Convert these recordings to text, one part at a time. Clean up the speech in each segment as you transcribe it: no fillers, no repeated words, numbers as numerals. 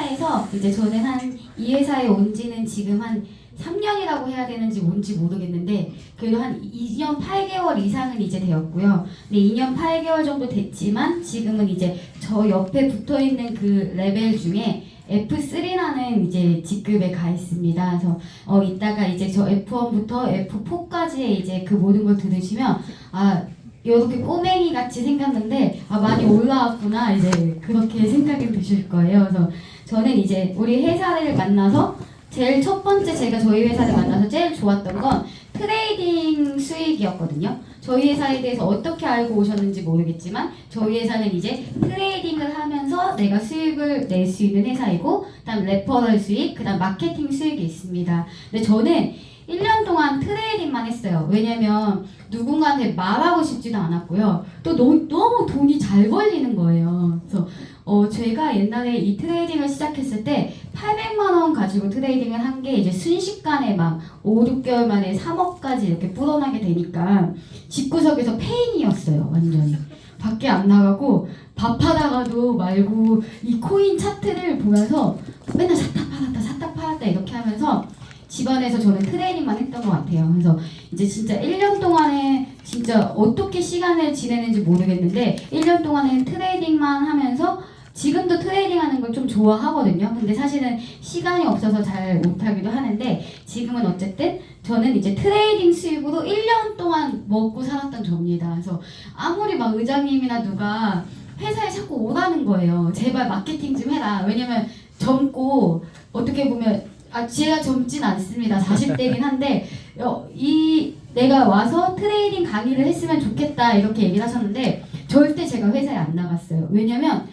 회사에서 이제 저는 한 이 회사에 온 지는 지금 한 3년이라고 해야 되는지 뭔지 모르겠는데 그래도 한 2년 8개월 이상은 이제 되었고요. 근데 2년 8개월 정도 됐지만 지금은 이제 저 옆에 붙어 있는 그 레벨 중에 F3라는 이제 직급에 가 있습니다. 그래서 이따가 이제 저 F1부터 F4까지의 이제 그 모든 걸 들으시면 이렇게 꼬맹이 같이 생겼는데 많이 올라왔구나 이제 그렇게 생각이 드실 거예요. 그래서 저는 이제 우리 회사를 만나서 제일 첫 번째 제가 저희 회사를 만나서 제일 좋았던 건 트레이딩 수익이었거든요. 저희 회사에 대해서 어떻게 알고 오셨는지 모르겠지만 저희 회사는 이제 트레이딩을 하면서 내가 수익을 낼 수 있는 회사이고 그다음 레퍼럴 수익, 그다음 마케팅 수익이 있습니다. 근데 저는 1년 동안 트레이딩만 했어요. 왜냐면 누군가한테 말하고 싶지도 않았고요. 또 너무 돈이 잘 벌리는 거예요. 그래서 제가 옛날에 이 트레이딩을 시작했을 때 800만 원 가지고 트레이딩을 한 게 이제 순식간에 막 5, 6개월 만에 3억까지 이렇게 불어나게 되니까 집구석에서 페인이었어요. 완전히. 밖에 안 나가고 밥하다가도 말고 이 코인 차트를 보면서 맨날 샀다 팔았다 이렇게 하면서 집안에서 저는 트레이닝만 했던 것 같아요. 그래서 이제 진짜 1년 동안에 진짜 어떻게 시간을 지내는지 모르겠는데 1년 동안에 트레이딩만 하면서 지금도 트레이딩 하는 걸 좀 좋아하거든요. 근데 사실은 시간이 없어서 잘 못하기도 하는데 지금은 어쨌든 저는 이제 트레이딩 수익으로 1년 동안 먹고 살았던 접니다. 그래서 아무리 막 의장님이나 누가 회사에 자꾸 오라는 거예요. 제발 마케팅 좀 해라. 왜냐면 젊고 어떻게 보면 제가 젊진 않습니다. 40대긴 한데 내가 와서 트레이딩 강의를 했으면 좋겠다 이렇게 얘기를 하셨는데 절대 제가 회사에 안 나갔어요. 왜냐면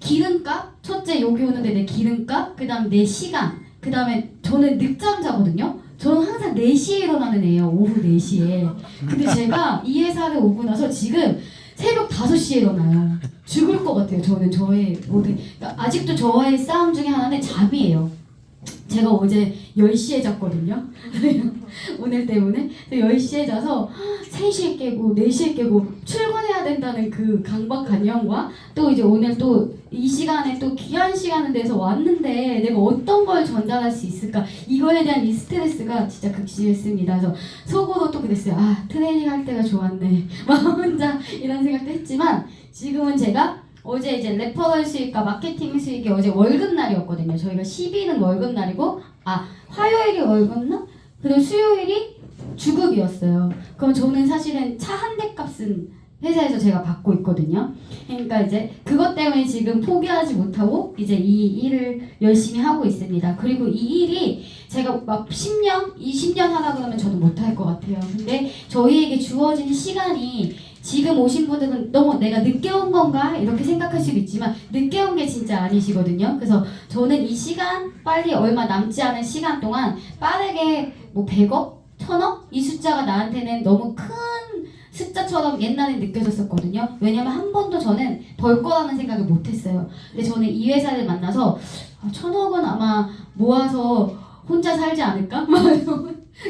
기름값, 첫째 여기 오는데 내 기름값, 그 다음 내 시간, 그 다음에 저는 늦잠 자거든요. 저는 항상 4시에 일어나는 애예요. 오후 4시에. 근데 제가 이 회사를 오고 나서 지금 새벽 5시에 일어나요. 죽을 것 같아요. 저는 저의 모든 그러니까 아직도 저와의 싸움 중에 하나는 잠이에요. 제가 어제 10시에 잤거든요. 오늘 때문에. 10시에 자서 3시에 깨고 4시에 깨고 출근해야 된다는 그 강박관념과 또 이제 오늘 또 이 시간에 또 귀한 시간을 내서 왔는데 내가 어떤 걸 전달할 수 있을까 이거에 대한 이 스트레스가 진짜 극심했습니다. 그래서 속으로 또 그랬어요. 트레이닝 할 때가 좋았네. 막 혼자 이런 생각도 했지만 지금은 제가 어제 이제 레퍼럴 수익과 마케팅 수익이 어제 월급날이었거든요. 저희가 10일은 월급날이고 화요일이 월급날? 그리고 수요일이 주급이었어요. 그럼 저는 사실은 차 한 대 값은 회사에서 제가 받고 있거든요. 그러니까 이제 그것 때문에 지금 포기하지 못하고 이제 이 일을 열심히 하고 있습니다. 그리고 이 일이 제가 막 10년, 20년 하다 그러면 저도 못할 것 같아요. 근데 저희에게 주어진 시간이 지금 오신 분들은 너무 내가 늦게 온 건가 이렇게 생각할 수도 있지만 늦게 온 게 진짜 아니시거든요. 그래서 저는 이 시간 빨리 얼마 남지 않은 시간 동안 빠르게 뭐 100억? 1000억? 이 숫자가 나한테는 너무 큰 숫자처럼 옛날에 느껴졌었거든요. 왜냐면 한 번도 저는 벌 거라는 생각을 못했어요. 근데 저는 이 회사를 만나서 1000억은 아마 모아서 혼자 살지 않을까?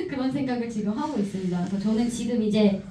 그런 생각을 지금 하고 있습니다. 그래서 저는 지금 이제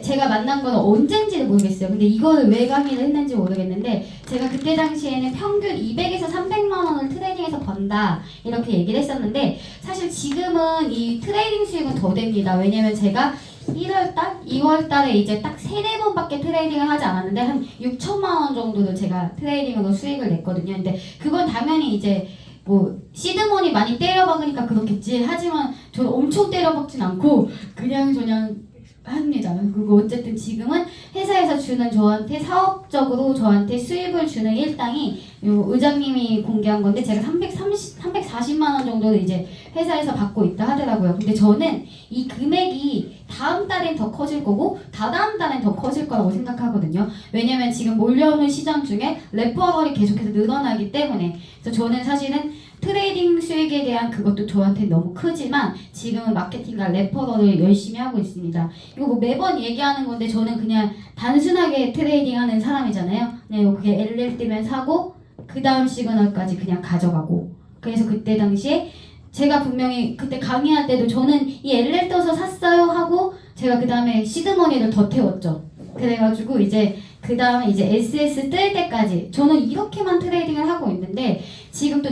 제가 만난 건 언젠지는 모르겠어요. 근데 이거를 왜 강의를 했는지 모르겠는데 제가 그때 당시에는 평균 200에서 300만 원을 트레이딩에서 번다 이렇게 얘기를 했었는데 사실 지금은 이 트레이딩 수익은 더 됩니다. 왜냐면 제가 1월달, 2월달에 이제 딱 3-4번밖에 트레이딩을 하지 않았는데 한 6천만 원 정도를 제가 트레이딩으로 수익을 냈거든요. 근데 그건 당연히 이제 뭐 시드머니 많이 때려박으니까 그렇겠지. 하지만 저는 엄청 때려박진 않고 그냥 합니다. 그리고 어쨌든 지금은 회사에서 주는 저한테 사업적으로 저한테 수입을 주는 일당이 의장님이 공개한 건데 제가 340만 원 정도를 이제 회사에서 받고 있다 하더라고요. 근데 저는 이 금액이 다음 달엔 더 커질 거고 다다음 달엔 더 커질 거라고 생각하거든요. 왜냐면 지금 몰려오는 시장 중에 레퍼럴이 계속해서 늘어나기 때문에. 그래서 저는 사실은 트레이딩 수익에 대한 그것도 저한테 너무 크지만 지금은 마케팅과 레퍼럴을 열심히 하고 있습니다. 이거 뭐 매번 얘기하는 건데 저는 그냥 단순하게 트레이딩 하는 사람이잖아요. 그게 LL 뜨면 사고 그 다음 시그널까지 그냥 가져가고 그래서 그때 당시에 제가 분명히 그때 강의할 때도 저는 이 LL 떠서 샀어요 하고 제가 그 다음에 시드머니를 더 태웠죠. 그래가지고 이제 그 다음에 이제 SS 뜰 때까지 저는 이렇게만 트레이딩을 하고 있는데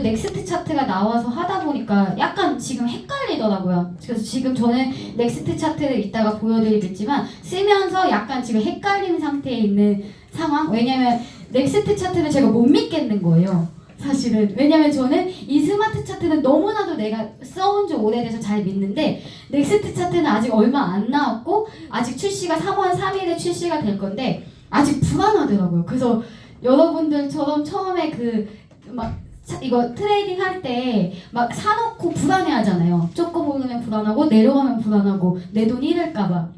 넥스트 차트가 나와서 하다 보니까 약간 지금 헷갈리더라고요. 그래서 지금 저는 넥스트 차트를 이따가 보여드리겠지만 쓰면서 약간 지금 헷갈린 상태에 있는 상황. 왜냐면 넥스트 차트를 제가 못 믿겠는 거예요. 사실은. 왜냐면 저는 이 스마트 차트는 너무나도 내가 써온 지 오래돼서 잘 믿는데 넥스트 차트는 아직 얼마 안 나왔고 아직 출시가 3월 3일에 출시가 될 건데 아직 불안하더라고요. 그래서 여러분들처럼 처음에 이거 트레이딩 할 때 막 사놓고 불안해 하잖아요. 조금 오르면 불안하고 내려가면 불안하고 내 돈 잃을까봐.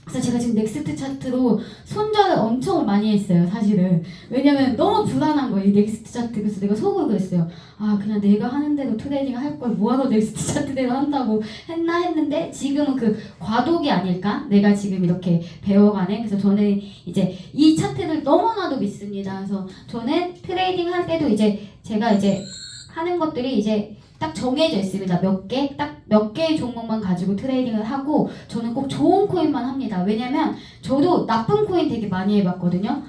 그래서 제가 지금 넥스트 차트로 손절을 엄청 많이 했어요, 사실은. 왜냐면 너무 불안한 거예요, 이 넥스트 차트. 그래서 내가 속으로 그랬어요. 아, 그냥 내가 하는 대로 트레이딩 할 걸 뭐하러 넥스트 차트대로 한다고 했는데 지금은 그 과도기 아닐까? 내가 지금 이렇게 배워가네. 그래서 저는 이제 이 차트를 너무나도 믿습니다. 그래서 저는 트레이딩 할 때도 이제 제가 이제 하는 것들이 이제 딱 정해져 있습니다. 몇 개의 종목만 가지고 트레이딩을 하고 저는 꼭 좋은 코인만 합니다. 왜냐면 저도 나쁜 코인 되게 많이 해봤거든요.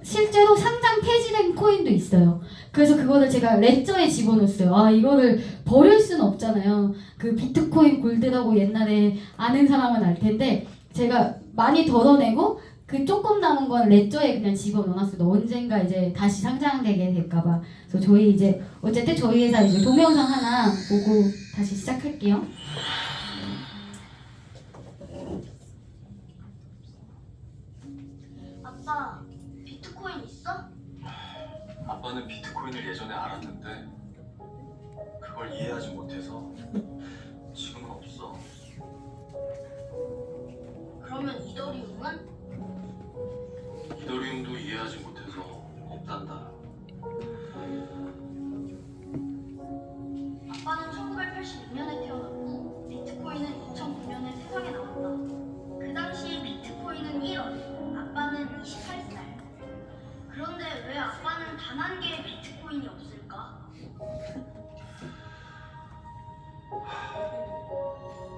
실제로 상장 폐지된 코인도 있어요. 그래서 그거를 제가 레저에 집어넣었어요. 아, 이거를 버릴 수는 없잖아요. 그 비트코인 골드라고 옛날에 아는 사람은 알 텐데 제가 많이 덜어내고 그 조금 남은 건 레저에 그냥 집어넣어놨어요. 언젠가 이제 다시 상장되게 될까봐. 그래서 저희 이제 어쨌든 저희 회사 이제 동영상 하나 보고 다시 시작할게요. 아빠, 비트코인 있어? 아빠는 비트코인을 예전에 알았는데 그걸 이해하지 못해서 지금은 없어. 그러면 이더리움은? 이더리움도 이해하지 못해서 없단다. 아빠는 1986년에 태어났고 비트코인은 2009년에 세상에 나왔다. 그 당시 비트코인은 1원, 아빠는 28살. 그런데 왜 아빠는 단 한 개의 비트코인이 없을까?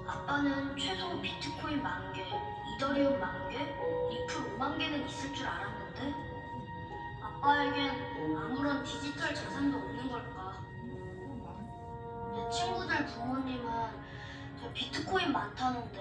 아빠는 최소 비트코인 10,000개, 이더리움 10,000개, 리플 50,000개는 있을 줄 알았는데 아빠에겐 아무런 디지털 자산도 없는 걸까? 내 친구들 부모님은 저 비트코인 많다는데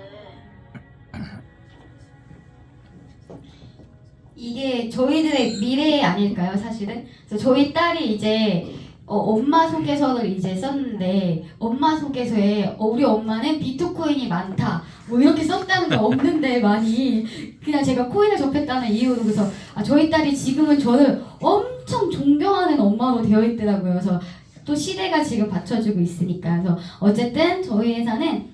이게 저희들의 미래 아닐까요, 사실은? 그래서 저희 딸이 이제 엄마 소개서를 이제 썼는데 엄마 소개서에 우리 엄마는 비트코인이 많다 뭐 이렇게 썼다는 게 없는데 많이 그냥 제가 코인을 접했다는 이유로 그래서 저희 딸이 지금은 저를 엄청 존경하는 엄마로 되어 있더라고요. 그래서 또 시대가 지금 받쳐주고 있으니까. 그래서 어쨌든 저희 회사는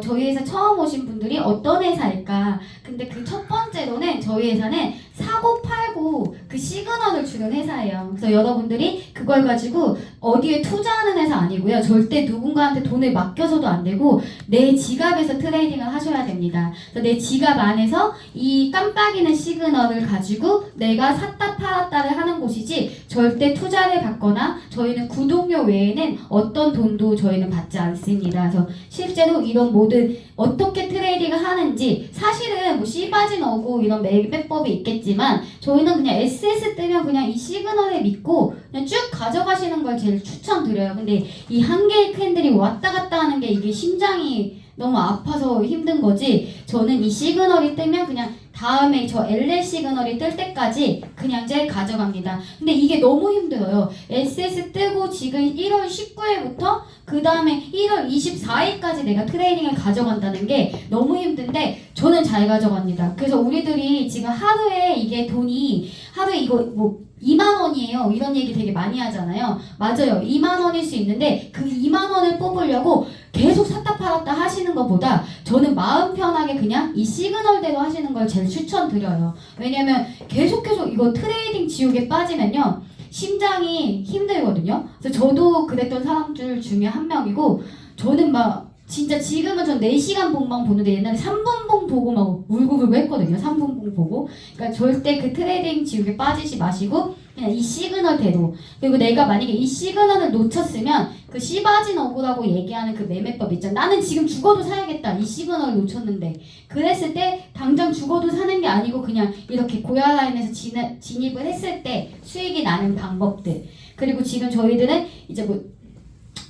저희 회사 처음 오신 분들이 어떤 회사일까? 근데 그 첫 번째로는 저희 회사는 사고 팔고 그 시그널을 주는 회사예요. 그래서 여러분들이 그걸 가지고 어디에 투자하는 회사 아니고요. 절대 누군가한테 돈을 맡겨서도 안 되고 내 지갑에서 트레이딩을 하셔야 됩니다. 그래서 내 지갑 안에서 이 깜빡이는 시그널을 가지고 내가 샀다 팔았다를 하는 곳이지 절대 투자를 받거나 저희는 구독료 외에는 어떤 돈도 저희는 받지 않습니다. 그래서 실제로 이런 모든 어떻게 트레이딩을 하는지 사실은 뭐 씨바진 어고 이런 매매법이 있겠지만 저희는 그냥 SS 뜨면 그냥 이 시그널을 믿고 그냥 쭉 가져가시는 걸 제일 추천드려요. 근데 이 한 개의 캔들이 왔다 갔다 하는 게 이게 심장이 너무 아파서 힘든 거지 저는 이 시그널이 뜨면 그냥 다음에 저 LL 시그널이 뜰 때까지 그냥 제 가져갑니다. 근데 이게 너무 힘들어요. SS 뜨고 지금 1월 19일부터 그 다음에 1월 24일까지 내가 트레이딩을 가져간다는 게 너무 힘든데 저는 잘 가져갑니다. 그래서 우리들이 지금 하루에 이게 돈이 하루에 이거 뭐 2만 원이에요. 이런 얘기 되게 많이 하잖아요. 맞아요. 2만 원일 수 있는데 그 2만 원을 뽑으려고 계속 샀다 팔았다 하시는 것보다 저는 마음 편하게 그냥 이 시그널대로 하시는 걸 제일 추천드려요. 왜냐면 계속 이거 트레이딩 지옥에 빠지면요. 심장이 힘들거든요. 그래서 저도 그랬던 사람들 중에 한 명이고 저는 막 진짜 지금은 전 4시간 봉만 보는데 옛날에 3분 봉 보고 막 울고불고 했거든요. 3분 봉 보고. 그러니까 절대 그 트레이딩 지옥에 빠지지 마시고 그냥 이 시그널대로. 그리고 내가 만약에 이 시그널을 놓쳤으면 그 씨바진 어구라고 얘기하는 그 매매법 있잖아. 나는 지금 죽어도 사야겠다. 이 시그널을 놓쳤는데. 그랬을 때 당장 죽어도 사는 게 아니고 그냥 이렇게 고야 라인에서 진입을 했을 때 수익이 나는 방법들. 그리고 지금 저희들은 이제 뭐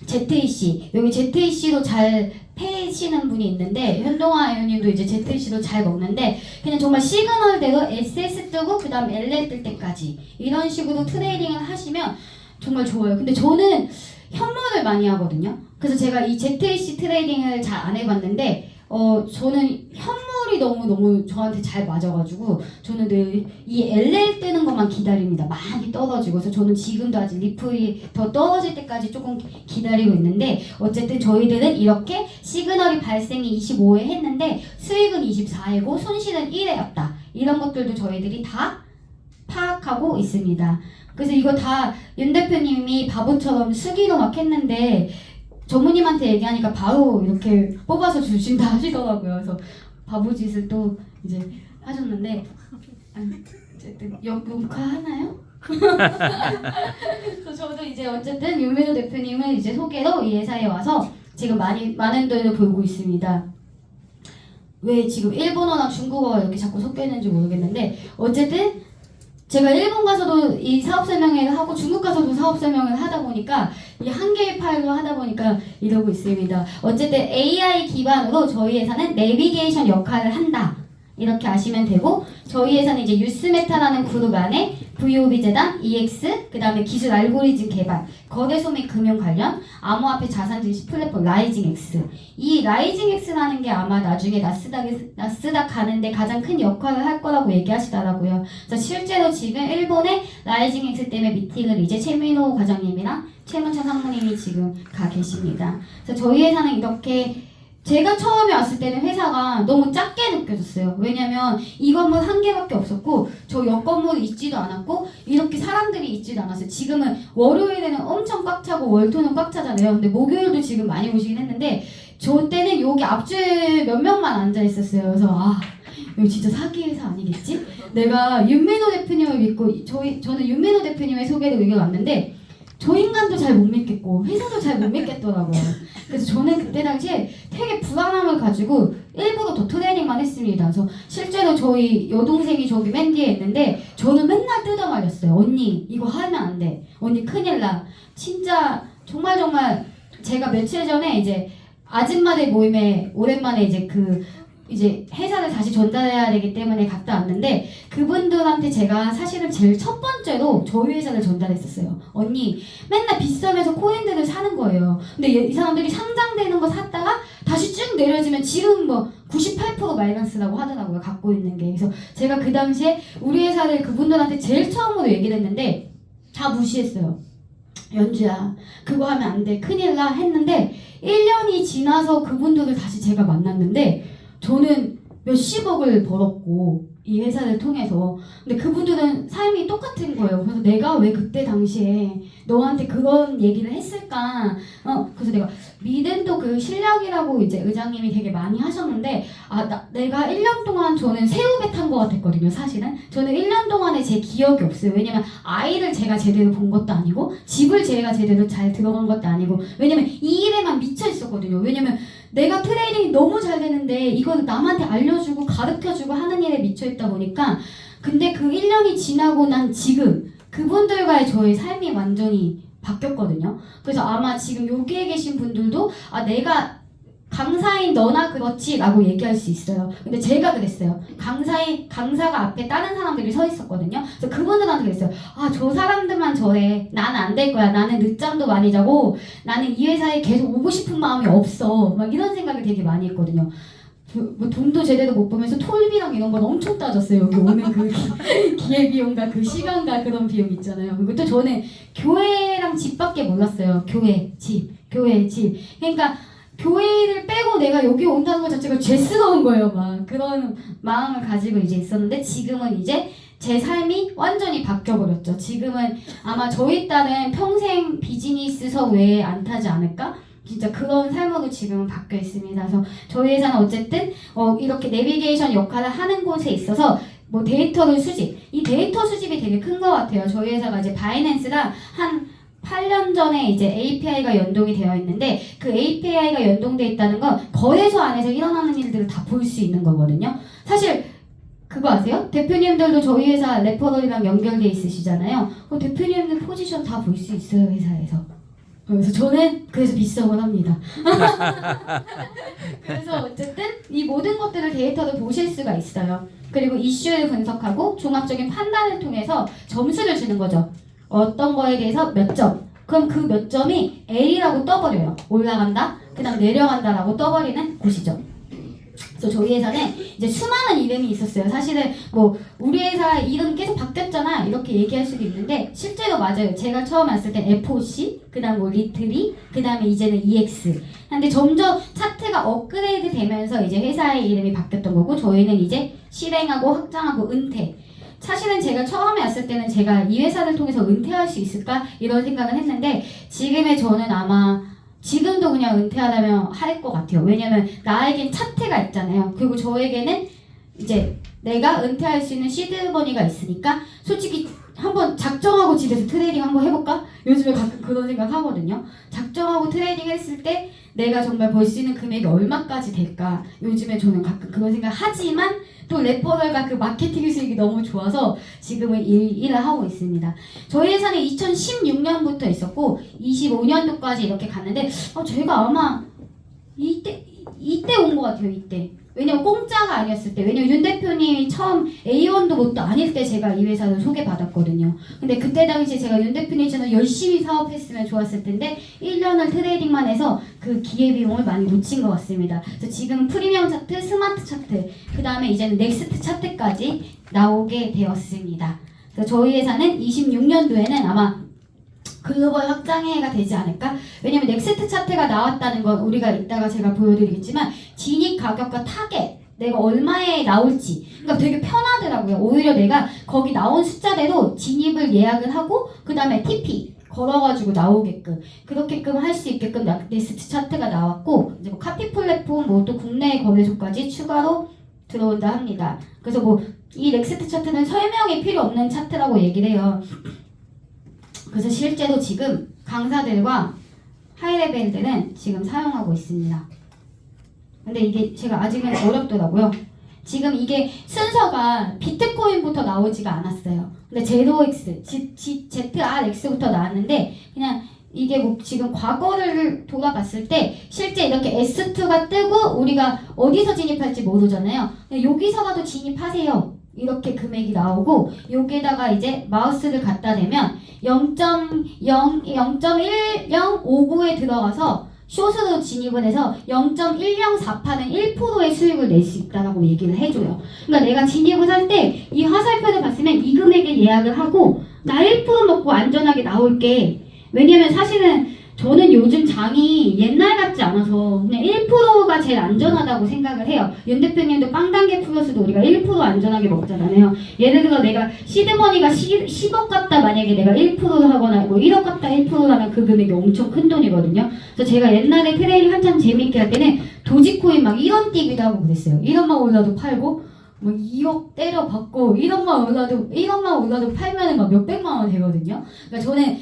ZEC, 여기 ZEC도 잘 패시는 분이 있는데 현동아 의원님도 이제 ZEC도 잘 먹는데 그냥 정말 시그널대로 SS 뜨고 그 다음 LL 뜰 때까지 이런 식으로 트레이딩을 하시면 정말 좋아요. 근데 저는 현물을 많이 하거든요. 그래서 제가 이 ZEC 트레이딩을 잘 안 해봤는데 저는 현물이 너무 저한테 잘 맞아가지고 저는 늘 이 LL 뜨는 것만 기다립니다. 많이 떨어지고. 그래서 저는 지금도 아직 리플이 더 떨어질 때까지 조금 기다리고 있는데 어쨌든 저희들은 이렇게 시그널이 발생이 25에 했는데 수익은 24회고 손실은 1회였다. 이런 것들도 저희들이 다 파악하고 있습니다. 그래서 이거 다 윤 대표님이 바보처럼 수기로 막 했는데 전무님한테 얘기하니까 바로 이렇게 뽑아서 주신다 하시더라고요. 그래서 바보짓을 또 이제 하셨는데 어쨌든 역용카 하나요? 그래서 저도 이제 어쨌든 윤민호 대표님을 이제 소개로 이 회사에 와서 지금 많은 돈을 벌고 있습니다. 왜 지금 일본어랑 중국어가 이렇게 자꾸 섞여 있는지 모르겠는데 어쨌든 제가 일본 가서도 이 사업 설명회를 하고 중국 가서도 사업 설명을 하다 보니까 이 한 개의 파일로 하다 보니까 이러고 있습니다. 어쨌든 AI 기반으로 저희 회사는 내비게이션 역할을 한다. 이렇게 아시면 되고 저희 회사는 이제 유스메타라는 그룹 안에 VOB 재단, EX, 그 다음에 기술 알고리즘 개발, 거래소 및 금융 관련, 암호화폐 자산 증시 플랫폼 라이징X. 이 라이징X라는 게 아마 나중에 나스닥 가는데 가장 큰 역할을 할 거라고 얘기하시더라고요. 그래서 실제로 지금 일본의 라이징X 때문에 미팅을 이제 최민호 과장님이랑 최문찬 상무님이 지금 가 계십니다. 그래서 저희 회사는 이렇게 제가 처음에 왔을 때는 회사가 너무 작게 느껴졌어요. 왜냐면 이 건물 한 개밖에 없었고 저 옆 건물이 있지도 않았고 이렇게 사람들이 있지도 않았어요. 지금은 월요일에는 엄청 꽉 차고 월토는 꽉 차잖아요. 근데 목요일도 지금 많이 오시긴 했는데 저 때는 여기 앞줄 몇 명만 앉아 있었어요. 그래서 이거 진짜 사기 회사 아니겠지? 내가 윤민호 대표님을 믿고 저는 윤민호 대표님의 소개로 여기 왔는데 저 인간도 잘 못 믿겠고 회사도 잘 못 믿겠더라고요. 그래서 저는 그때 당시에 되게 불안함을 가지고 일부러 더 트레이닝만 했습니다. 그래서 실제로 저희 여동생이 저기 맨 뒤에 있는데 저는 맨날 뜯어말렸어요. 언니 이거 하면 안 돼. 언니 큰일 나. 진짜 정말 제가 며칠 전에 이제 아줌마들 모임에 오랜만에 이제 회사를 다시 전달해야 되기 때문에 갔다 왔는데 그분들한테 제가 사실은 제일 첫 번째로 저희 회사를 전달했었어요. 언니 맨날 비싸면서 코인들을 사는 거예요. 근데 이 사람들이 상장되는 거 샀다가 다시 쭉 내려지면 지금 뭐 98% 마이너스라고 하더라고요. 갖고 있는 게. 그래서 제가 그 당시에 우리 회사를 그분들한테 제일 처음으로 얘기를 했는데 다 무시했어요. 연주야 그거 하면 안 돼. 큰일 나 했는데 1년이 지나서 그분들을 다시 제가 만났는데 저는 몇십억을 벌었고 이 회사를 통해서 근데 그분들은 삶이 똑같은 거예요. 그래서 내가 왜 그때 당시에 너한테 그런 얘기를 했을까? 그래서 내가 믿음도 그 실력이라고 이제 의장님이 되게 많이 하셨는데 내가 1년 동안 저는 새우배 탄 것 같았거든요. 사실은 저는 1년 동안에 제 기억이 없어요. 왜냐면 아이를 제가 제대로 본 것도 아니고 집을 제가 제대로 잘 들어간 것도 아니고 왜냐면 이 일에만 미쳐 있었거든요. 왜냐면 내가 트레이닝이 너무 잘 되는데 이걸 남한테 알려주고 가르쳐주고 하는 일에 미쳐 있다 보니까 근데 그 1년이 지나고 난 지금 그분들과의 저의 삶이 완전히 바뀌었거든요. 그래서 아마 지금 여기에 계신 분들도 내가 강사인 너나 그렇지 라고 얘기할 수 있어요. 근데 제가 그랬어요. 강사가 앞에 다른 사람들이 서 있었거든요. 그래서 그분들한테 그랬어요. 저 사람들만 저래. 나는 안 될 거야. 나는 늦잠도 많이 자고 나는 이 회사에 계속 오고 싶은 마음이 없어. 막 이런 생각을 되게 많이 했거든요. 뭐 돈도 제대로 못 벌면서 톨비랑 이런 건 엄청 따졌어요. 여기 오는 그 기회비용과 그 시간과 그런 비용 있잖아요. 그리고 또 저는 교회랑 집밖에 몰랐어요. 교회, 집. 그러니까 교회를 빼고 내가 여기 온다는 것 자체가 죄스러운 거예요. 막 그런 마음을 가지고 이제 있었는데 지금은 이제 제 삶이 완전히 바뀌어버렸죠. 지금은 아마 저희 딸은 평생 비즈니스석 외에 안 타지 않을까? 진짜 그런 삶으로 지금은 바뀌어 있습니다. 그래서 저희 회사는 어쨌든 이렇게 내비게이션 역할을 하는 곳에 있어서 뭐 데이터를 이 데이터 수집이 되게 큰 것 같아요. 저희 회사가 이제 바이낸스랑 한 8년 전에 이제 API가 연동이 되어 있는데 그 API가 연동되어 있다는 건 거래소 안에서 일어나는 일들을 다 볼 수 있는 거거든요. 사실 그거 아세요? 대표님들도 저희 회사 레퍼럴이랑 연결돼 있으시잖아요. 대표님들 포지션 다 볼 수 있어요, 회사에서. 그래서 저는 그래서 비싸곤 합니다. 그래서 어쨌든 이 모든 것들을 데이터로 보실 수가 있어요. 그리고 이슈를 분석하고 종합적인 판단을 통해서 점수를 주는 거죠. 어떤 거에 대해서 몇 점. 그럼 그 몇 점이 A라고 떠버려요. 올라간다, 그 다음 내려간다라고 떠버리는 곳이죠. 그래서 저희 회사는 이제 수많은 이름이 있었어요. 사실은 뭐 우리 회사 이름 계속 바뀌었잖아 이렇게 얘기할 수도 있는데 실제로 맞아요. 제가 처음 왔을 때 FOC, 그 다음 뭐 리트리, 그 다음에 이제는 EX. 근데 점점 차트가 업그레이드 되면서 이제 회사의 이름이 바뀌었던 거고 저희는 이제 실행하고 확장하고 은퇴. 사실은 제가 처음에 왔을 때는 제가 이 회사를 통해서 은퇴할 수 있을까 이런 생각을 했는데 지금의 저는 아마 지금도 그냥 은퇴하려면 할 것 같아요. 왜냐면 나에겐 차트가 있잖아요. 그리고 저에게는 이제 내가 은퇴할 수 있는 시드머니가 있으니까 솔직히 한번 작정하고 집에서 트레이딩 한번 해볼까? 요즘에 가끔 그런 생각 하거든요. 작정하고 트레이딩 했을 때 내가 정말 벌 수 있는 금액이 얼마까지 될까? 요즘에 저는 가끔 그런 생각 하지만 또 레퍼럴과 그 마케팅 수익이 너무 좋아서 지금은 일을 하고 있습니다. 저희 회사는 2016년부터 있었고 25년도까지 이렇게 갔는데 제가 아마 이때 온 것 같아요. 이때. 왜냐면 공짜가 아니었을 때. 왜냐면 윤 대표님이 처음 A1도 뭣도 아닐 때 제가 이 회사를 소개받았거든요. 근데 그때 당시 제가 윤 대표님처럼 열심히 사업했으면 좋았을 텐데 1년을 트레이딩만 해서 그 기회비용을 많이 놓친 것 같습니다. 그래서 지금 프리미엄 차트, 스마트 차트, 그 다음에 이제는 넥스트 차트까지 나오게 되었습니다. 그래서 저희 회사는 26년도에는 아마 글로벌 확장해가 되지 않을까? 왜냐면 넥스트 차트가 나왔다는 건 우리가 이따가 제가 보여드리겠지만 진입 가격과 타겟 내가 얼마에 나올지 그러니까 되게 편하더라고요. 오히려 내가 거기 나온 숫자대로 진입을 예약을 하고 그 다음에 TP 걸어가지고 나오게끔 그렇게끔 할 수 있게끔 넥스트 차트가 나왔고 이제 뭐 카피 플랫폼 뭐 또 국내 거래소까지 추가로 들어온다 합니다. 그래서 뭐 이 넥스트 차트는 설명이 필요 없는 차트라고 얘기를 해요. 그래서 실제로 지금 강사들과 하이레벨들은 지금 사용하고 있습니다. 근데 이게 제가 아직은 어렵더라고요. 지금 이게 순서가 비트코인부터 나오지가 않았어요. 근데 제로X, ZRX부터 나왔는데 그냥 이게 뭐 지금 과거를 돌아봤을 때 실제 이렇게 S2가 뜨고 우리가 어디서 진입할지 모르잖아요. 여기서라도 진입하세요. 이렇게 금액이 나오고 여기에다가 이제 마우스를 갖다 대면 0.1059에 들어가서 숏으로 진입을 해서 0.1048은 1%의 수익을 낼 수 있다고 얘기를 해줘요. 그러니까 내가 진입을 할 때 이 화살표를 봤으면 이 금액을 예약을 하고 나 1% 먹고 안전하게 나올게. 왜냐면 사실은 저는 요즘 장이 옛날 같지 않아서 그냥 1%가 제일 안전하다고 생각을 해요. 윤 대표님도 빵단계 플러스도 우리가 1% 안전하게 먹잖아요. 예를 들어 내가 시드머니가 10억 같다 만약에 내가 1%를 하거나 뭐 1억 같다 1%라면 그 금액이 엄청 큰 돈이거든요. 그래서 제가 옛날에 트레이딩 한참 재밌게 할 때는 도지코인 막 1원 뛰기도 하고 그랬어요. 1원만 올라도 팔고 뭐 2억 때려 받고 1억만 올라도 팔면은 막 몇백만 원 되거든요. 그러니까 저는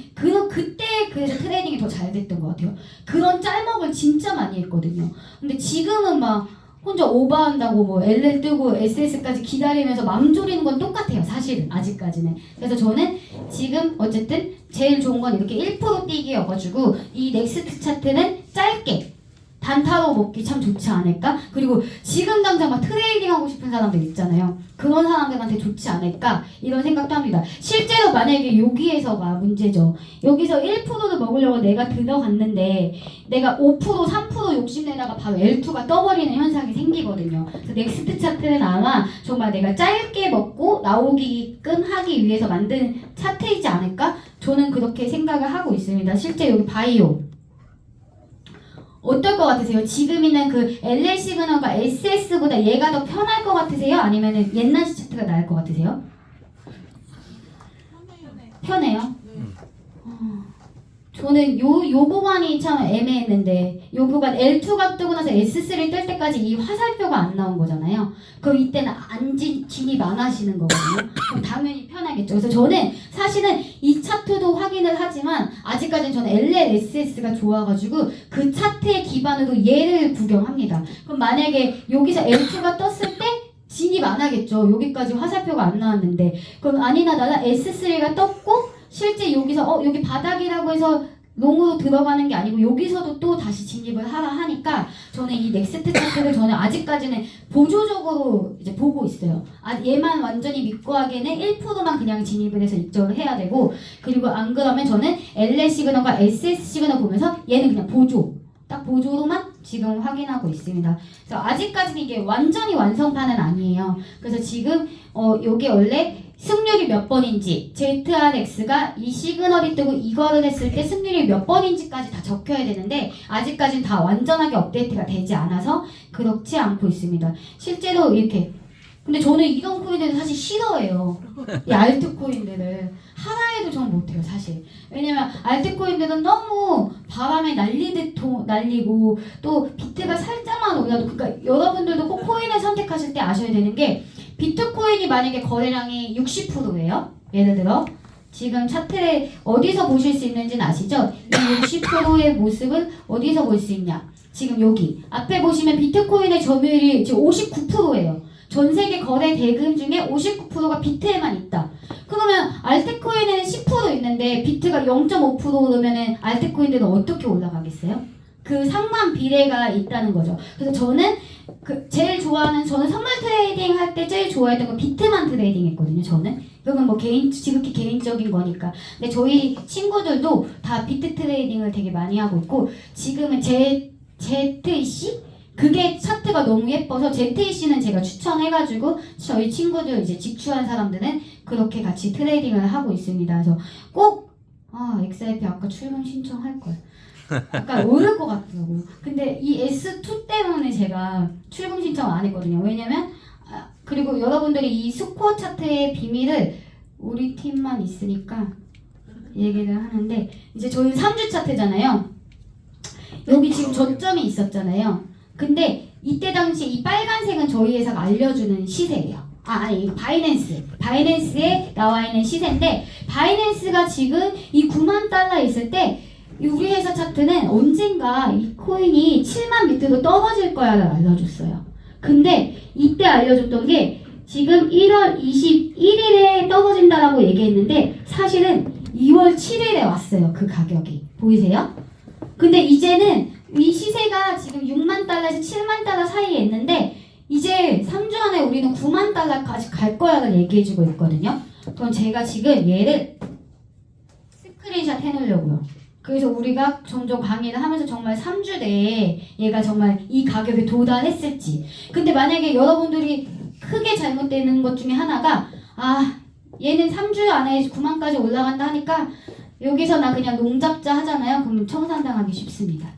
그때 그래서 트레이딩이 더 잘 됐던 것 같아요. 그런 짤먹을 진짜 많이 했거든요. 근데 지금은 막 혼자 오버한다고 뭐 LL 뜨고 SS까지 기다리면서 맘 졸이는 건 똑같아요. 사실은 아직까지는. 그래서 저는 지금 어쨌든 제일 좋은 건 이렇게 1% 뛰기여가지고 이 넥스트 차트는 짧게 단타로 먹기 참 좋지 않을까? 그리고 지금 당장 막 트레이딩 하고 싶은 사람들 있잖아요. 그런 사람들한테 좋지 않을까? 이런 생각도 합니다. 실제로 만약에 여기에서가 문제죠. 여기서 1%를 먹으려고 내가 들어갔는데 내가 5%, 3% 욕심내다가 바로 L2가 떠버리는 현상이 생기거든요. 그래서 넥스트 차트는 아마 정말 내가 짧게 먹고 나오게끔 하기 위해서 만든 차트이지 않을까? 저는 그렇게 생각을 하고 있습니다. 실제 여기 바이오 어떨 것 같으세요? 지금 있는 그 LL 시그널과 SS보다 얘가 더 편할 것 같으세요? 아니면 옛날 차트가 나을 것 같으세요? 편해요? 저는 요 구간이 참 애매했는데 요 구간 L2가 뜨고 나서 S3 뜰 때까지 이 화살표가 안 나온 거잖아요. 그럼 이때는 진입 안 하시는 거거든요. 그럼 당연히 편하겠죠. 그래서 저는 사실은 이 차트도 확인을 하지만 아직까지는 저는 LLSS가 좋아가지고 그 차트의 기반으로 얘를 구경합니다. 그럼 만약에 여기서 L2가 떴을 때 진입 안 하겠죠. 여기까지 화살표가 안 나왔는데. 그럼 아니나 다나 S3가 떴고 실제 여기서 여기 바닥이라고 해서 롱으로 들어가는 게 아니고 여기서도 또 다시 진입을 하라 하니까 저는 이 넥스트 차트를 저는 아직까지는 보조적으로 이제 보고 있어요. 얘만 완전히 믿고 하기에는 1%만 그냥 진입을 해서 입점을 해야 되고, 그리고 안 그러면 저는 LL 시그널과 SS 시그널 보면서 얘는 그냥 보조, 딱 보조로만 지금 확인하고 있습니다. 그래서 아직까지는 이게 완전히 완성판은 아니에요. 그래서 지금 요게 원래 승률이 몇 번인지, ZRX가 이 시그널이 뜨고 이거를 했을 때 승률이 몇 번인지까지 다 적혀야 되는데 아직까지는 다 완전하게 업데이트가 되지 않아서 그렇지 않고 있습니다. 실제로 이렇게, 근데 저는 이런 코인들을 사실 싫어해요. 이 알트코인들을 하나 해도 전 못해요 사실. 왜냐면 알트코인들은 너무 바람에 날리듯 날리고 또 비트가 살짝만 올라도, 그러니까 여러분들도 꼭 코인을 선택하실 때 아셔야 되는 게, 비트코인이 만약에 거래량이 60%예요. 예를 들어 지금 차트를 어디서 보실 수 있는지는 아시죠? 이 60%의 모습을 어디서 볼 수 있냐? 지금 여기 앞에 보시면 비트코인의 점유율이 지금 59%예요. 전 세계 거래 대금 중에 59%가 비트에만 있다. 그러면 알트코인에는 10% 있는데 비트가 0.5% 오르면은 알트코인들은 어떻게 올라가겠어요? 그 상반 비례가 있다는 거죠. 그래서 저는 제일 좋아하는, 저는 선물 트레이딩 할 때 제일 좋아했던 건 비트만 트레이딩 했거든요. 저는 이건 뭐 지극히 개인적인 거니까. 근데 저희 친구들도 다 비트 트레이딩을 되게 많이 하고 있고, 지금은 ZEC? 그게 차트가 너무 예뻐서 ZEC는 제가 추천해가지고 저희 친구들 이제 직추한 사람들은 그렇게 같이 트레이딩을 하고 있습니다. 그래서 꼭 XRP 아까 출금 신청할 걸. 약간 오를 것 같더라고. 근데 이 S2 때문에 제가 출금 신청 안 했거든요. 왜냐면 그리고 여러분들이 이 스코어 차트의 비밀을 우리 팀만 있으니까 얘기를 하는데, 이제 저희 3주 차트잖아요. 여기 지금 저점이 있었잖아요. 근데 이때 당시 이 빨간색은 저희 회사가 알려주는 시세예요. 아니 바이낸스에 나와 있는 시세인데, 바이낸스가 지금 이 9만 달러 있을 때 우리 회사 차트는 언젠가 이 코인이 7만 밑으로 떨어질 거야를 알려줬어요. 근데 이때 알려줬던 게 지금 1월 21일에 떨어진다라고 얘기했는데 사실은 2월 7일에 왔어요. 그 가격이 보이세요? 근데 이제는 이 시세가 지금 6만 달러에서 7만 달러 사이에 있는데 이제 3주 안에 우리는 9만 달러까지 갈 거야를 얘기해주고 있거든요. 그럼 제가 지금 얘를 스크린샷 해놓으려고요. 그래서 우리가 종종 강의를 하면서 정말 3주 내에 얘가 정말 이 가격에 도달했을지. 근데 만약에 여러분들이 크게 잘못되는 것 중에 하나가, 얘는 3주 안에 9만까지 올라간다 하니까 여기서 나 그냥 농잡자 하잖아요. 그러면 청산당하기 쉽습니다.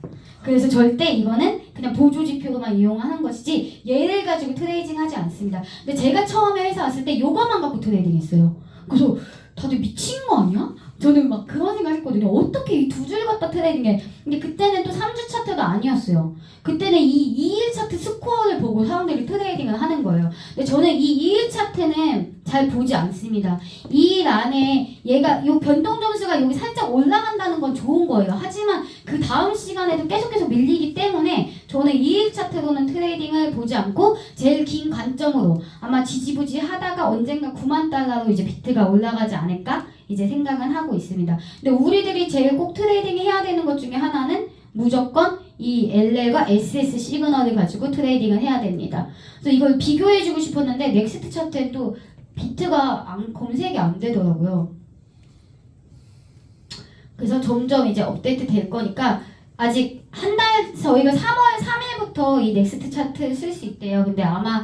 그래서 절대 이거는 그냥 보조 지표로만 이용하는 것이지 얘를 가지고 트레이딩 하지 않습니다. 근데 제가 처음에 회사 왔을 때 요거만 갖고 트레이딩 했어요. 그래서 다들 미친 거 아니야? 저는 막 그런 생각 했거든요. 어떻게 이 두 줄 갖다 트레이딩해. 근데 그때는 또 3주 차트가 아니었어요. 그때는 이 2일 차트 스코어를 보고 사람들이 트레이딩을 하는 거예요. 근데 저는 이 2일 차트는 잘 보지 않습니다. 2일 안에 얘가 요 변동 점수가 여기 살짝 올라간다는 건 좋은 거예요. 하지만 그 다음 시간에도 계속해서 밀리기 때문에 저는 2일 차트로는 트레이딩을 보지 않고 제일 긴 관점으로 아마 지지부지 하다가 언젠가 9만 달러로 이제 비트가 올라가지 않을까 이제 생각은 하고 있습니다. 근데 우리들이 제일 꼭 트레이딩 해야 되는 것 중에 하나는 무조건 이 LL과 SS 시그널을 가지고 트레이딩을 해야 됩니다. 그래서 이걸 비교해주고 싶었는데 넥스트 차트엔 또 비트가 검색이 안 되더라고요. 그래서 점점 이제 업데이트 될 거니까 아직 한 달, 저희가 3월 3일부터 이 넥스트 차트를 쓸 수 있대요. 근데 아마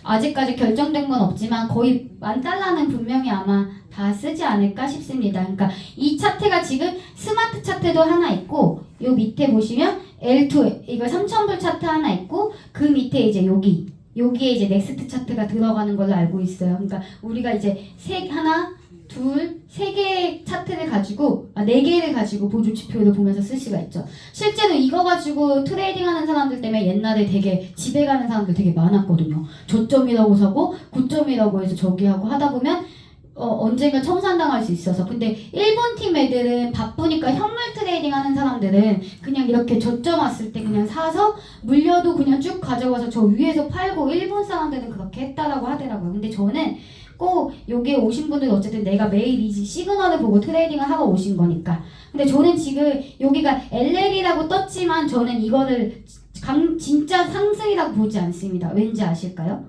아직까지 결정된 건 없지만 거의 10,000달러는 분명히 아마 다 쓰지 않을까 싶습니다. 그러니까 이 차트가 지금 스마트 차트도 하나 있고 요 밑에 보시면 L2 이거 3,000불 차트 하나 있고 그 밑에 이제 여기에 이제 넥스트 차트가 들어가는 걸로 알고 있어요. 그러니까 우리가 이제 세 개의 차트를 가지고 4개를 가지고 보조 지표를 보면서 쓸 수가 있죠. 실제로 이거 가지고 트레이딩 하는 사람들 때문에 옛날에 되게 집에 가는 사람들 되게 많았거든요. 저점이라고 사고 고점이라고 해서 저기 하고 하다 보면 언젠가 청산당할 수 있어서. 근데 일본 팀 애들은 바쁘니까 현물 트레이딩 하는 사람들은 그냥 이렇게 저점 왔을 때 그냥 사서 물려도 그냥 쭉 가져가서 저 위에서 팔고, 일본 사람들은 그렇게 했다라고 하더라고요. 근데 저는 꼭 여기에 오신 분들은 어쨌든 내가 매일 이 시그널을 보고 트레이딩을 하고 오신 거니까. 근데 저는 지금 여기가 LL이라고 떴지만 저는 이거를 진짜 상승이라고 보지 않습니다. 왠지 아실까요?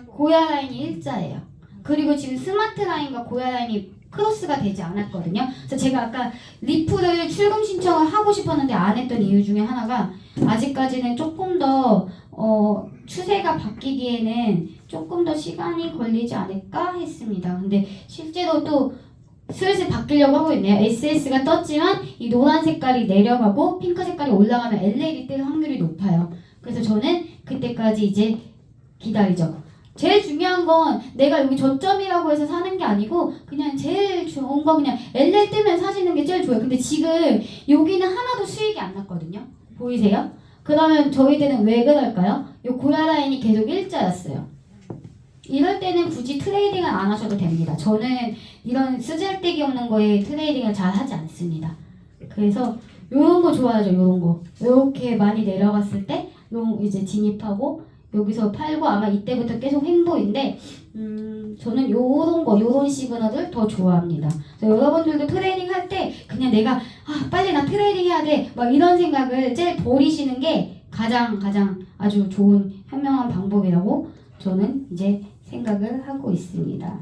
고야 라인이 일자예요. 그리고 지금 스마트 라인과 고야 라인이 크로스가 되지 않았거든요. 그래서 제가 아까 리플을 출금 신청을 하고 싶었는데 안 했던 이유 중에 하나가 아직까지는 조금 더 추세가 바뀌기에는 조금 더 시간이 걸리지 않을까 했습니다. 근데 실제로 또 슬슬 바뀌려고 하고 있네요. SS가 떴지만 이 노란 색깔이 내려가고 핑크 색깔이 올라가면 LL이 뜰 확률이 높아요. 그래서 저는 그때까지 이제 기다리죠. 제일 중요한 건 내가 여기 저점이라고 해서 사는 게 아니고 그냥 제일 좋은 건 그냥 LL 뜨면 사시는 게 제일 좋아요. 근데 지금 여기는 하나도 수익이 안 났거든요. 보이세요? 그러면 저희들은 왜 그럴까요? 이 고야 라인이 계속 일자였어요. 이럴 때는 굳이 트레이딩을 안 하셔도 됩니다. 저는 이런 쓰잘데기 없는 거에 트레이딩을 잘 하지 않습니다. 그래서 요런 거 좋아하죠. 요런 거. 요렇게 많이 내려갔을 때 이제 진입하고 여기서 팔고, 아마 이때부터 계속 횡보인데 저는 요런 시그널을 더 좋아합니다. 그래서 여러분들도 트레이딩 할 때 그냥 내가 빨리 나 트레이딩 해야 돼 막 이런 생각을 제일 버리시는 게 가장 아주 좋은 현명한 방법이라고 저는 이제 생각을 하고 있습니다.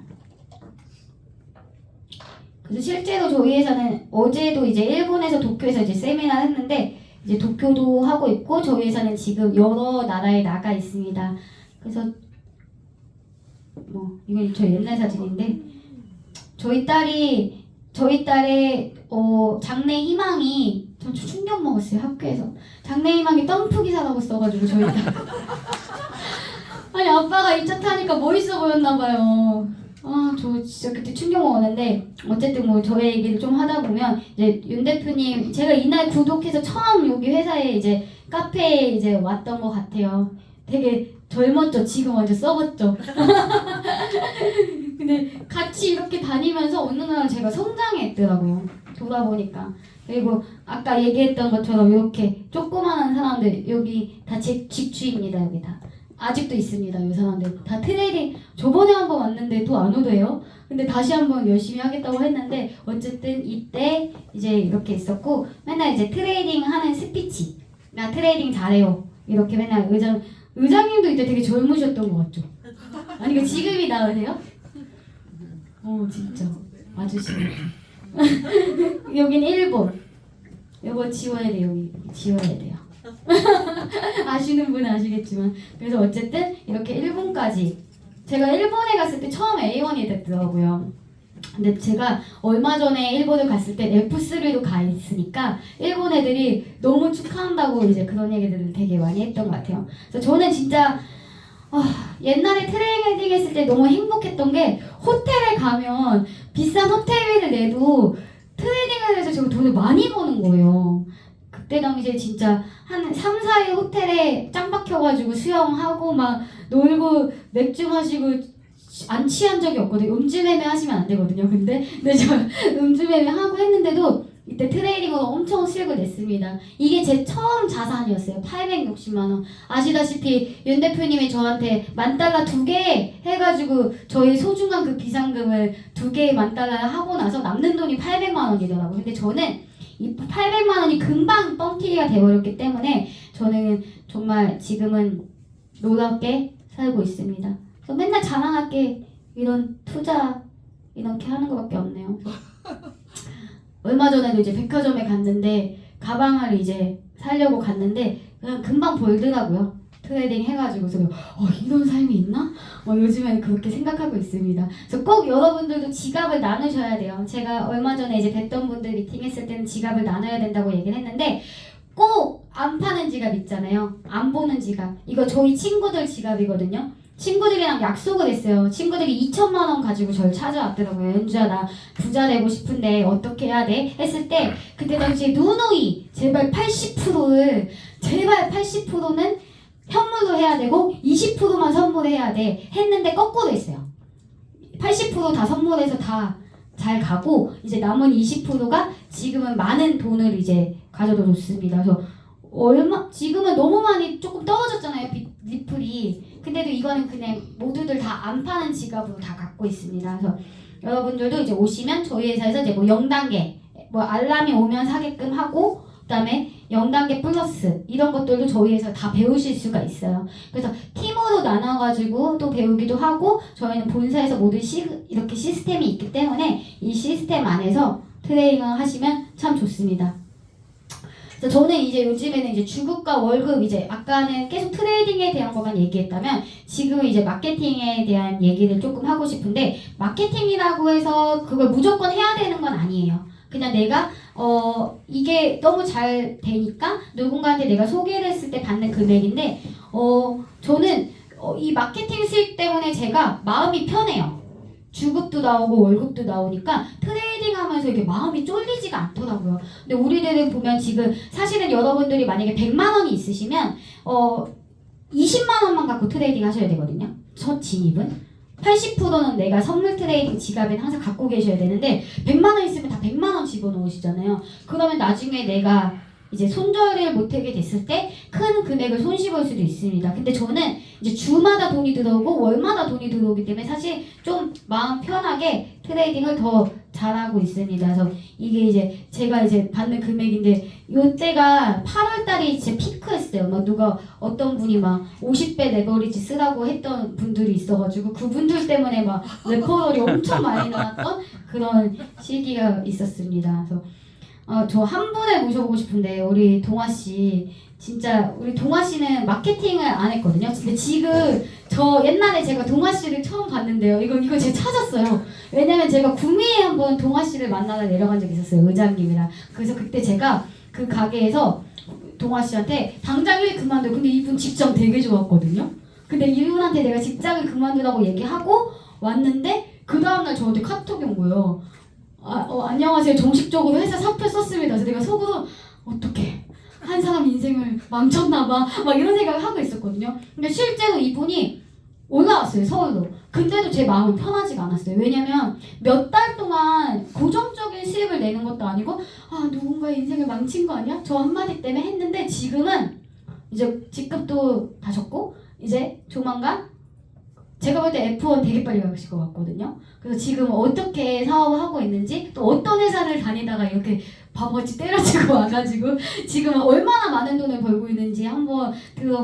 그래서 실제로 저희 회사는 어제도 이제 일본에서 도쿄에서 이제 세미나를 했는데 이제 도쿄도 하고 있고 저희 회사는 지금 여러 나라에 나가 있습니다. 그래서 이건 저 옛날 사진인데 저희 딸의 장래 희망이, 전 충격 먹었어요. 학교에서 장래 희망이 덤프 기사라고 써가지고 저희 딸 아니 아빠가 2차 타니까 멋있어 보였나 봐요. 저 진짜 그때 충격 먹었는데, 어쨌든 저의 얘기를 좀 하다 보면 이제 윤 대표님, 제가 이날 구독해서 처음 여기 회사에 이제 카페에 이제 왔던 것 같아요. 되게 젊었죠. 지금 완전 썩었죠. 근데 같이 이렇게 다니면서 어느 날 제가 성장했더라고요. 돌아보니까. 그리고 아까 얘기했던 것처럼 이렇게 조그마한 사람들 여기 다 제 집주입니다. 여기 다. 아직도 있습니다. 이 사람들 다 트레이딩, 저번에 한번 왔는데 또 안 오더래요. 근데 다시 한번 열심히 하겠다고 했는데 어쨌든 이때 이제 이렇게 있었고, 맨날 이제 트레이딩 하는 스피치, 나 트레이딩 잘해요 이렇게 맨날 의장님도 이때 되게 젊으셨던 것 같죠? 아니 그 지금이 나으세요? 진짜 맞으시네. 여긴 일본. 이거 지워야 돼요. 여기 지워야 돼요. 아시는 분은 아시겠지만. 그래서 어쨌든 이렇게 일본까지, 제가 일본에 갔을 때 처음에 A1이 됐더라고요. 근데 제가 얼마 전에 일본을 갔을 때 F3로 가 있으니까 일본 애들이 너무 축하한다고 이제 그런 얘기들을 되게 많이 했던 것 같아요. 그래서 저는 진짜 옛날에 트레이딩 했을 때 너무 행복했던 게, 호텔에 가면 비싼 호텔비를 내도 트레이딩을 해서 제가 돈을 많이 버는 거예요. 그때 당시에 진짜 한 3, 4일 호텔에 짱 박혀가지고 수영하고 막 놀고 맥주 마시고 안 취한 적이 없거든요. 음주매매 하시면 안 되거든요. 근데 저 음주매매 하고 했는데도 이때 트레이딩으로 엄청 수익을 냈습니다. 이게 제 처음 자산이었어요. 860만 원. 아시다시피 윤 대표님이 저한테 $10,000 2개 해가지고 저희 소중한 그 비상금을 2개 $10,000 하고 나서 남는 돈이 800만 원이더라고요. 근데 저는 이 800만 원이 금방 뻥튀기가 돼버렸기 때문에 저는 정말 지금은 놀랍게 살고 있습니다. 그래서 맨날 자랑할게 이런 투자 이렇게 하는 것밖에 없네요. 얼마 전에도 이제 백화점에 갔는데 가방을 이제 사려고 갔는데 그냥 금방 벌더라고요. 트레이딩 해가지고. 그래서 이런 삶이 있나? 요즘에 그렇게 생각하고 있습니다. 그래서 꼭 여러분들도 지갑을 나누셔야 돼요. 제가 얼마 전에 이제 뵀던 분들 미팅 했을 때는 지갑을 나눠야 된다고 얘기를 했는데, 꼭 안 파는 지갑 있잖아요. 안 보는 지갑. 이거 저희 친구들 지갑이거든요. 친구들이랑 약속을 했어요. 친구들이 2천만 원 가지고 저를 찾아왔더라고요. 연주야 나 부자 되고 싶은데 어떻게 해야 돼? 했을 때 그때 당시에 누누이 제발 80%는 현물로 해야 되고 20%만 선물해야 돼 했는데 거꾸로 했어요. 80%다 선물해서 다 잘 가고 이제 남은 20%가 지금은 많은 돈을 이제 가져다 줬습니다. 그래서 지금은 너무 많이 조금 떨어졌잖아요. 리플이. 근데도 이거는 그냥 모두들 다 안 파는 지갑으로 다 갖고 있습니다. 그래서 여러분들도 이제 오시면 저희 회사에서 이제 뭐 0단계 뭐 알람이 오면 사게끔 하고 그다음에 0단계 플러스 이런 것들도 저희에서 다 배우실 수가 있어요. 그래서 팀으로 나눠가지고 또 배우기도 하고 저희는 본사에서 모든 이렇게 시스템이 있기 때문에 이 시스템 안에서 트레이닝을 하시면 참 좋습니다. 그래서 저는 이제 요즘에는 이제 주급과 월급 이제 아까는 계속 트레이딩에 대한 것만 얘기했다면 지금은 이제 마케팅에 대한 얘기를 조금 하고 싶은데 마케팅이라고 해서 그걸 무조건 해야 되는 건 아니에요. 그냥 내가 이게 너무 잘 되니까 누군가한테 내가 소개를 했을 때 받는 금액인데 저는 이 마케팅 수익 때문에 제가 마음이 편해요. 주급도 나오고 월급도 나오니까 트레이딩 하면서 이게 마음이 쫄리지가 않더라고요. 근데 우리들은 보면 지금 사실은 여러분들이 만약에 100만 원이 있으시면 20만 원만 갖고 트레이딩 하셔야 되거든요. 첫 진입은. 80%는 내가 선물 트레이딩 지갑에 항상 갖고 계셔야 되는데 100만 원 있으면 다 100만 원 집어넣으시잖아요. 그러면 나중에 내가 이제 손절을 못하게 됐을 때 큰 금액을 손실볼 수도 있습니다. 근데 저는 이제 주마다 돈이 들어오고 월마다 돈이 들어오기 때문에 사실 좀 마음 편하게 트레이딩을 더 잘하고 있습니다. 그래서 이게 이제 제가 이제 받는 금액인데 요때가 8월달이 진짜 피크였어요. 막 누가 어떤 분이 막 50배 레버리지 쓰라고 했던 분들이 있어가지고 그분들 때문에 막 레퍼럴이 엄청 많이 나왔던 그런 시기가 있었습니다. 그래서 저 한 분을 모셔보고 싶은데 우리 동아 씨 진짜 우리 동아 씨는 마케팅을 안 했거든요. 근데 지금 저 옛날에 제가 동아 씨를 처음 봤는데요. 이거 제가 찾았어요. 왜냐면 제가 구미에 한번 동아 씨를 만나러 내려간 적이 있었어요. 의장님이랑. 그래서 그때 제가 그 가게에서 동아 씨한테 당장 일 그만둬. 근데 이분 직장 되게 좋았거든요. 근데 이분한테 내가 직장을 그만두라고 얘기하고 왔는데 그 다음날 저한테 카톡이 온 거예요. 안녕하세요. 정식적으로 회사 사표 썼습니다. 그래서 내가 속으로 어떡해. 한 사람 인생을 망쳤나봐. 막 이런 생각을 하고 있었거든요. 근데 실제로 이분이 올라왔어요. 서울로. 근데도 제 마음은 편하지가 않았어요. 왜냐면 몇 달 동안 고정적인 수입을 내는 것도 아니고 누군가의 인생을 망친 거 아니야? 저 한마디 때문에 했는데 지금은 이제 직급도 다 졌고 이제 조만간 제가 볼 때 F1 되게 빨리 가실 것 같거든요. 그래서 지금 어떻게 사업을 하고 있는지 또 어떤 회사를 다니다가 이렇게 바보같이 때려치고 와가지고 지금 얼마나 많은 돈을 벌고 있는지 한번 들어